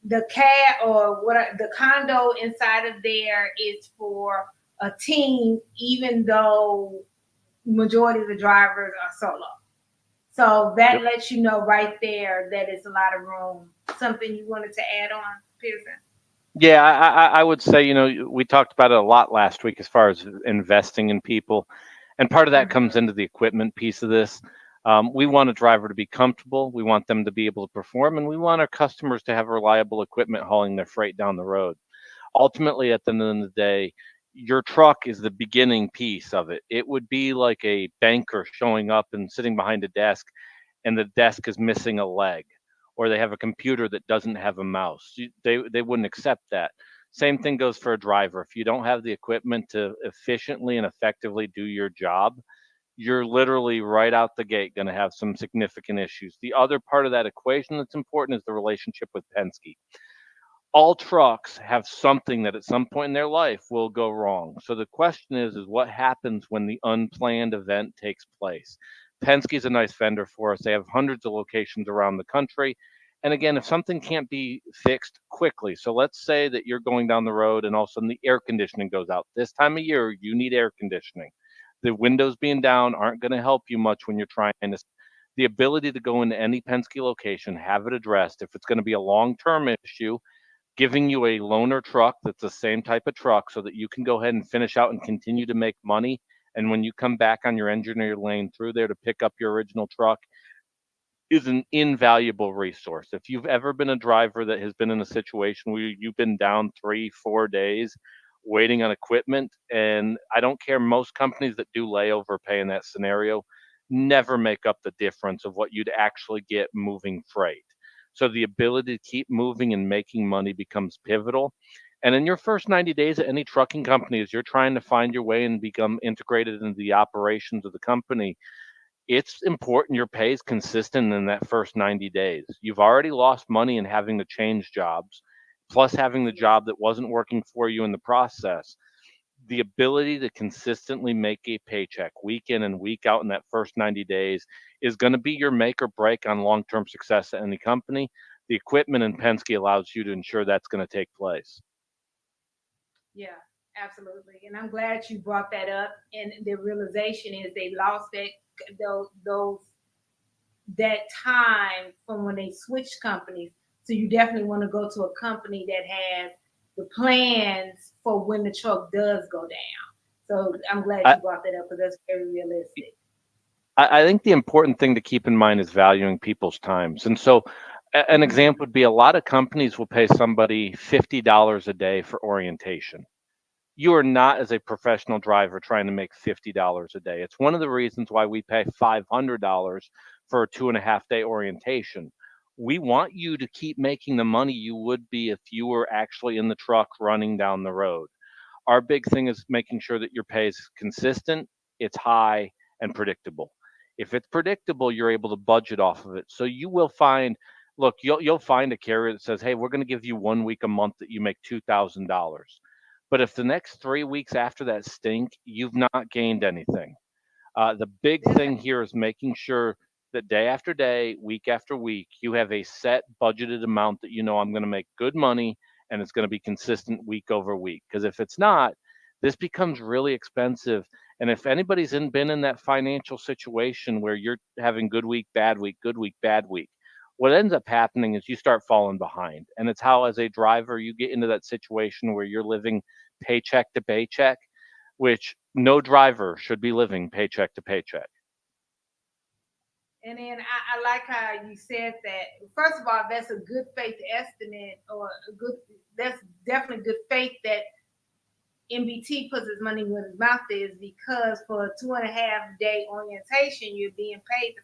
the cat or what the condo inside of there is for a team, even though majority of the drivers are solo. So that lets you know right there that it's a lot of room. Something you wanted to add on, Pierson? Yeah, I would say, we talked about it a lot last week as far as investing in people. And part of that comes into the equipment piece of this. We want a driver to be comfortable. We want them to be able to perform. And we want our customers to have reliable equipment hauling their freight down the road. Ultimately, at the end of the day, your truck is the beginning piece of it. It would be like a banker showing up and sitting behind a desk, and the desk is missing a leg, or they have a computer that doesn't have a mouse. They wouldn't accept that. Same thing goes for a driver. If you don't have the equipment to efficiently and effectively do your job, you're literally right out the gate going to have some significant issues. The other part of that equation that's important is the relationship with Penske. All trucks have something that at some point in their life will go wrong. So the question is what happens when the unplanned event takes place? Penske is a nice vendor for us. They have hundreds of locations around the country. And again, if something can't be fixed quickly, so let's say that you're going down the road and all of a sudden the air conditioning goes out. This time of year, you need air conditioning. The windows being down aren't going to help you much when you're trying to. The ability to go into any Penske location, have it addressed. If it's going to be a long-term issue, giving you a loaner truck that's the same type of truck so that you can go ahead and finish out and continue to make money And when you come back on your engineer lane through there to pick up your original truck, is an invaluable resource. If you've ever been a driver that has been in a situation where you've been down 3-4 days waiting on equipment, and I don't care, most companies that do layover pay in that scenario never make up the difference of what you'd actually get moving freight. So the ability to keep moving and making money becomes pivotal. And in your first 90 days at any trucking company, as you're trying to find your way and become integrated into the operations of the company, it's important your pay is consistent in that first 90 days. You've already lost money in having to change jobs, plus having the job that wasn't working for you in the process. The ability to consistently make a paycheck week in and week out in that first 90 days is going to be your make or break on long term success at any company. The equipment in Penske allows you to ensure that's going to take place. Yeah, absolutely. And I'm glad you brought that up. And the realization is they lost those that time from when they switched companies. So you definitely want to go to a company that has the plans for when the truck does go down. So I'm glad you brought that up because that's very realistic. I think the important thing to keep in mind is valuing people's times. And so an example would be a lot of companies will pay somebody $50 a day for orientation. You are not, as a professional driver, trying to make $50 a day. It's one of the reasons why we pay $500 for a 2.5 day orientation. We want you to keep making the money you would be if you were actually in the truck running down the road. Our big thing is making sure that your pay is consistent, it's high, and predictable. If it's predictable, you're able to budget off of it. So you will find, look, you'll find a carrier that says, "Hey, we're going to give you 1 week a month that you make $2,000." But if the next 3 weeks after that stink, you've not gained anything. The big thing here is making sure that day after day, week after week, you have a set budgeted amount that you know I'm going to make good money and it's going to be consistent week over week. Because if it's not, this becomes really expensive. And if anybody's been in that financial situation where you're having good week, bad week, good week, bad week, what ends up happening is you start falling behind. And it's how, as a driver, you get into that situation where you're living paycheck to paycheck, which no driver should be living paycheck to paycheck. And then I like how you said that. First of all, that's a good faith estimate, or that's definitely good faith that MBT puts his money where his mouth is, because for a 2.5 day orientation, you're being paid the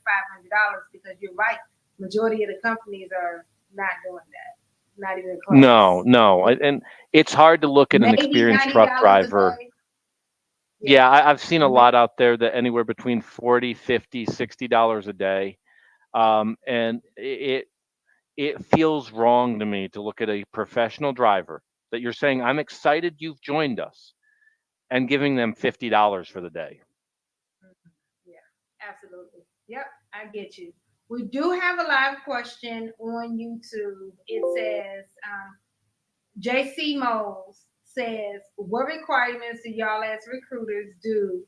$500 because you're right. Majority of the companies are not doing that. Not even close. No. And it's hard to look at an Maybe experienced $90 truck driver. a day. Yeah, I've seen a lot out there that anywhere between $40, $50, $60 a day. And it feels wrong to me to look at a professional driver that you're saying, "I'm excited you've joined us," and giving them $50 for the day. Yeah, absolutely. Yep, I get you. We do have a live question on YouTube. It says, JC Moles says, what requirements do y'all as recruiters do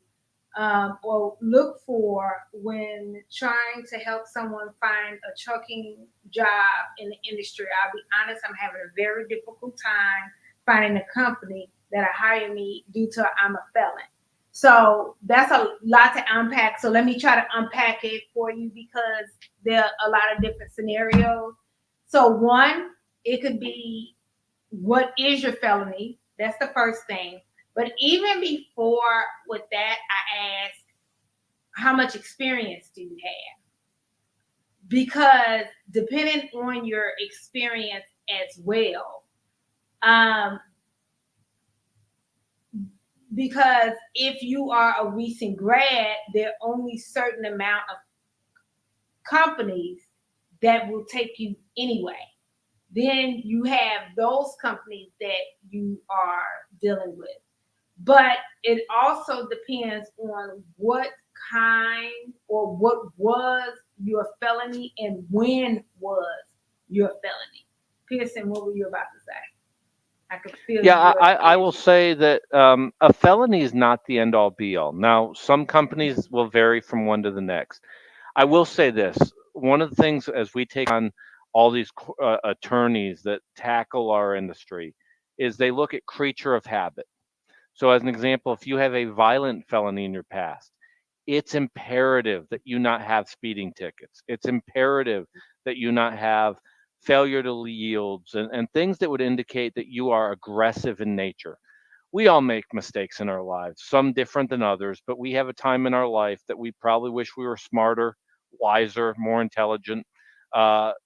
or look for when trying to help someone find a trucking job in the industry? I'll be honest, I'm having a very difficult time finding a company that'll hire me due to I'm a felon. So that's a lot to unpack. So let me try to unpack it for you because there are a lot of different scenarios. So one, it could be, what is your felony? That's the first thing. But even before with that, I ask, how much experience do you have? Because depending on your experience as well, because if you are a recent grad, there are only certain amount of companies that will take you anyway. Then you have those companies that you are dealing with. But it also depends on what kind or what was your felony and when was your felony. Pierson, what were you about to say? I could feel. Yeah, I will say that a felony is not the end all be all. Now, some companies will vary from one to the next. I will say this. One of the things as we take on all these attorneys that tackle our industry is they look at creature of habit. So as an example, if you have a violent felony in your past, it's imperative that you not have speeding tickets. It's imperative that you not have failure to yields and things that would indicate that you are aggressive in nature. We all make mistakes in our lives, some different than others, but we have a time in our life that we probably wish we were smarter, wiser, more intelligent.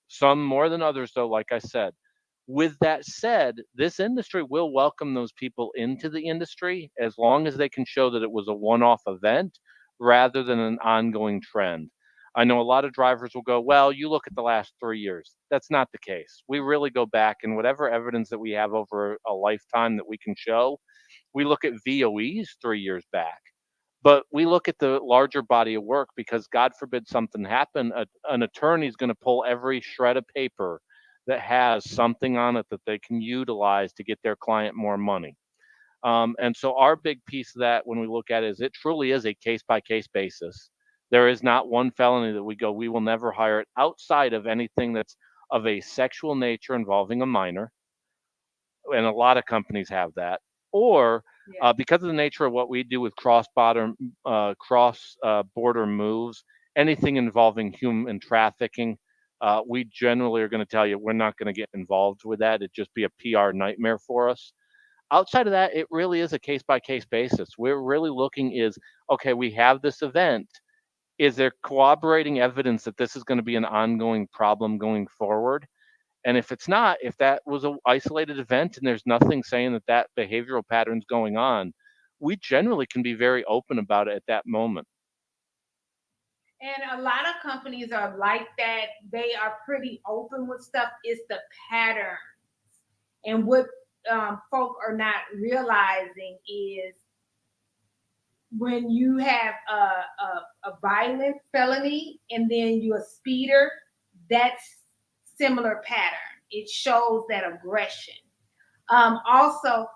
Some more than others, though, like I said. With that said, this industry will welcome those people into the industry as long as they can show that it was a one off event rather than an ongoing trend. I know a lot of drivers will go, well, you look at the last 3 years. That's not the case. We really go back and whatever evidence that we have over a lifetime that we can show, we look at VOEs 3 years back. But we look at the larger body of work because God forbid something happen, an attorney is going to pull every shred of paper that has something on it that they can utilize to get their client more money. And so our big piece of that when we look at it is it truly is a case by case basis. There is not one felony that we go, we will never hire it outside of anything that's of a sexual nature involving a minor. And a lot of companies have that. Or because of the nature of what we do with cross border moves, anything involving human trafficking, we generally are going to tell you we're not going to get involved with that. It'd just be a PR nightmare for us. Outside of that, it really is a case by case basis. We're really looking is, okay, we have this event. Is there corroborating evidence that this is going to be an ongoing problem going forward? And if it's not, if that was an isolated event and there's nothing saying that that behavioral pattern's going on, we generally can be very open about it at that moment. And a lot of companies are like that. They are pretty open with stuff. It's the patterns. And what folk are not realizing is when you have a violent felony and then you're a speeder, that's similar pattern. It shows that aggression. Also,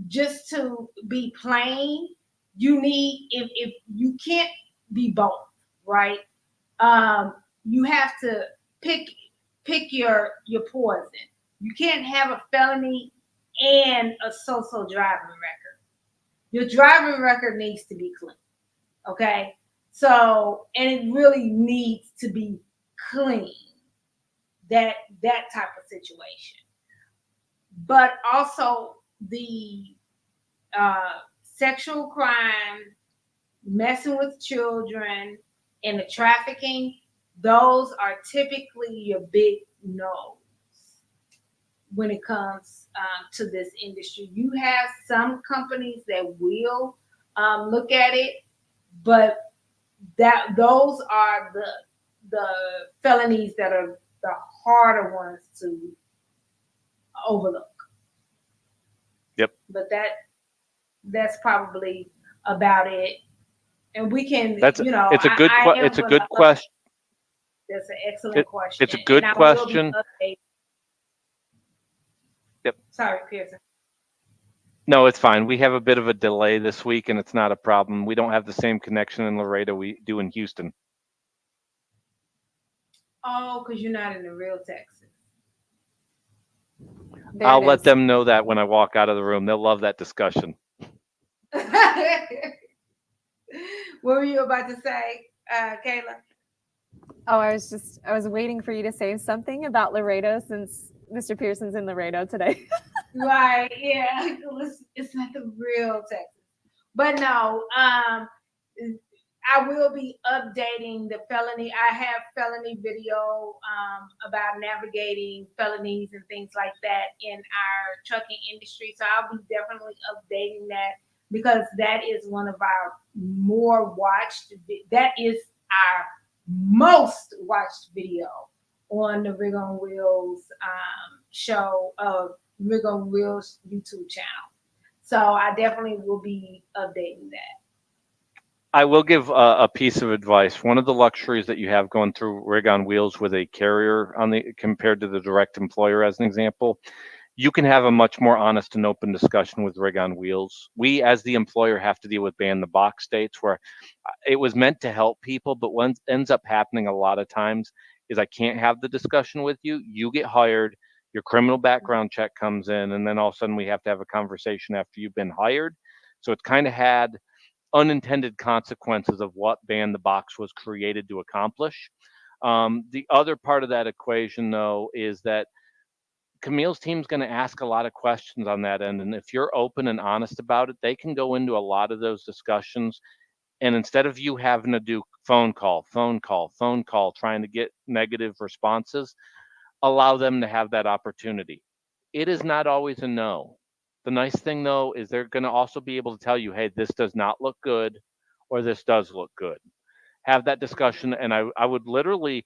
just to be plain, you need if you can't be both, right? You have to pick your poison. You can't have a felony and a so-so driving record. Your driving record needs to be clean. Okay? So, and it really needs to be clean. That type of situation. But also the sexual crime, messing with children, and the trafficking, those are typically your big no's when it comes to this industry. You have some companies that will look at it, but those are the felonies that are the harder ones to overlook. Yep. But that's probably about it. And we can, it's a good question. That's an excellent question. It's a good question. Yep. Sorry, Pierson. No, it's fine. We have a bit of a delay this week, and it's not a problem. We don't have the same connection in Laredo we do in Houston. Oh, because you're not in the real Texas. I'll let them know that when I walk out of the room. They'll love that discussion. What were you about to say, Kayla? Oh, I was waiting for you to say something about Laredo since Mr. Pierson's in Laredo today. Right, yeah. It's not the real Texas. But no, I will be updating the felony. I have felony video about navigating felonies and things like that in our trucking industry. So I'll be definitely updating that because that is one of our more watched. That is our most watched video on the Rig on Wheels show of Rig on Wheels YouTube channel. So I definitely will be updating that. I will give a piece of advice. One of the luxuries that you have going through Rig on Wheels with a carrier compared to the direct employer, as an example, you can have a much more honest and open discussion with Rig on Wheels. We, as the employer, have to deal with ban the box states where it was meant to help people, but what ends up happening a lot of times is I can't have the discussion with you. You get hired, your criminal background check comes in, and then all of a sudden we have to have a conversation after you've been hired. So it's kind of had unintended consequences of what Ban the Box was created to accomplish. The other part of that equation, though, is that Kameel's team's going to ask a lot of questions on that end. And if you're open and honest about it, they can go into a lot of those discussions. And instead of you having to do phone call, trying to get negative responses, allow them to have that opportunity. It is not always a no. The nice thing, though, is they're going to also be able to tell you, hey, this does not look good, or this does look good. Have that discussion. And I would literally,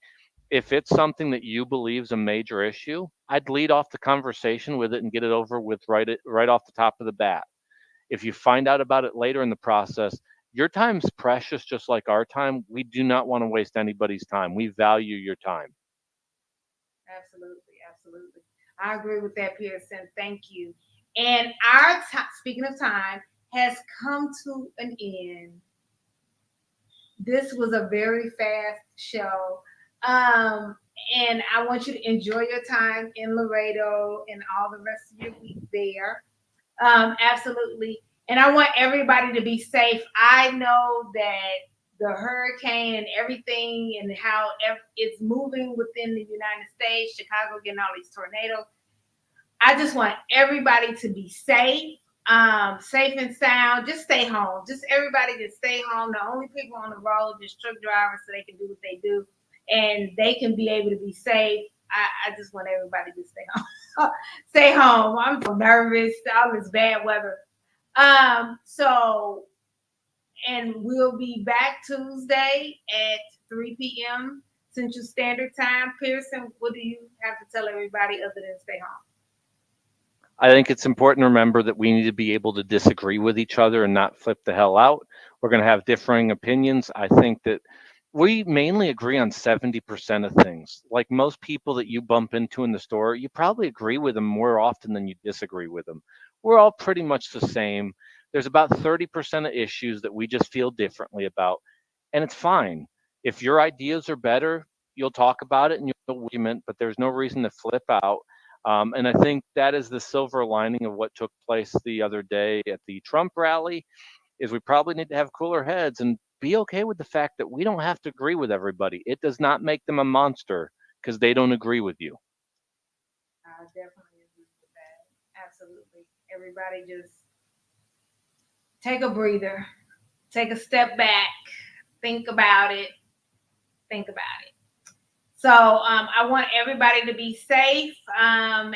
if it's something that you believe is a major issue, I'd lead off the conversation with it and get it over with right off the top of the bat. If you find out about it later in the process, your time's precious, just like our time. We do not want to waste anybody's time. We value your time. Absolutely, absolutely. I agree with that, Pierson. Thank you. And our speaking of time, has come to an end. This was a very fast show. And I want you to enjoy your time in Laredo and all the rest of your week there. Absolutely. And I want everybody to be safe. I know that the hurricane and everything and how it's moving within the United States, Chicago getting all these tornadoes. I just want everybody to be safe, safe and sound. Just stay home. Just everybody just stay home. The only people on the road is truck drivers, so they can do what they do, and they can be able to be safe. I just want everybody to stay home. Stay home. I'm so nervous. All this bad weather. So, and we'll be back Tuesday at 3 p.m. Central Standard Time. Pierson, what do you have to tell everybody other than stay home? I think it's important to remember that we need to be able to disagree with each other and not flip the hell out. We're going to have differing opinions. I think that we mainly agree on 70% of things. Like most people that you bump into in the store, you probably agree with them more often than you disagree with them. We're all pretty much the same. There's about 30% of issues that we just feel differently about, and it's fine. If your ideas are better, you'll talk about it and you'll argument, but there's no reason to flip out. And I think that is the silver lining of what took place the other day at the Trump rally, is we probably need to have cooler heads and be okay with the fact that we don't have to agree with everybody. It does not make them a monster because they don't agree with you. I definitely agree with that. Absolutely. Everybody just take a breather, take a step back, think about it, So I want everybody to be safe and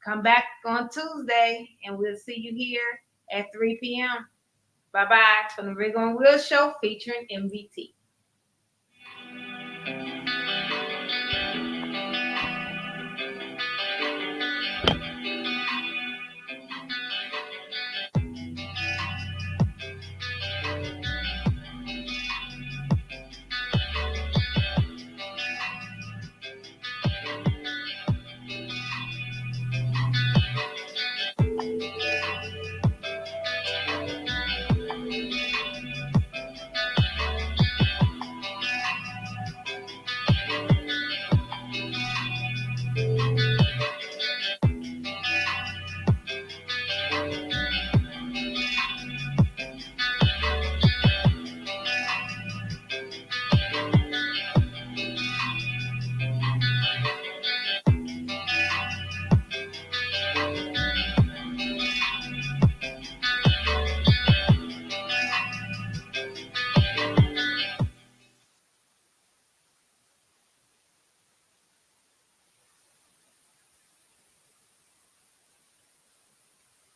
come back on Tuesday, and we'll see you here at 3 p.m. Bye-bye from the Rig on Wheel Show featuring MVT.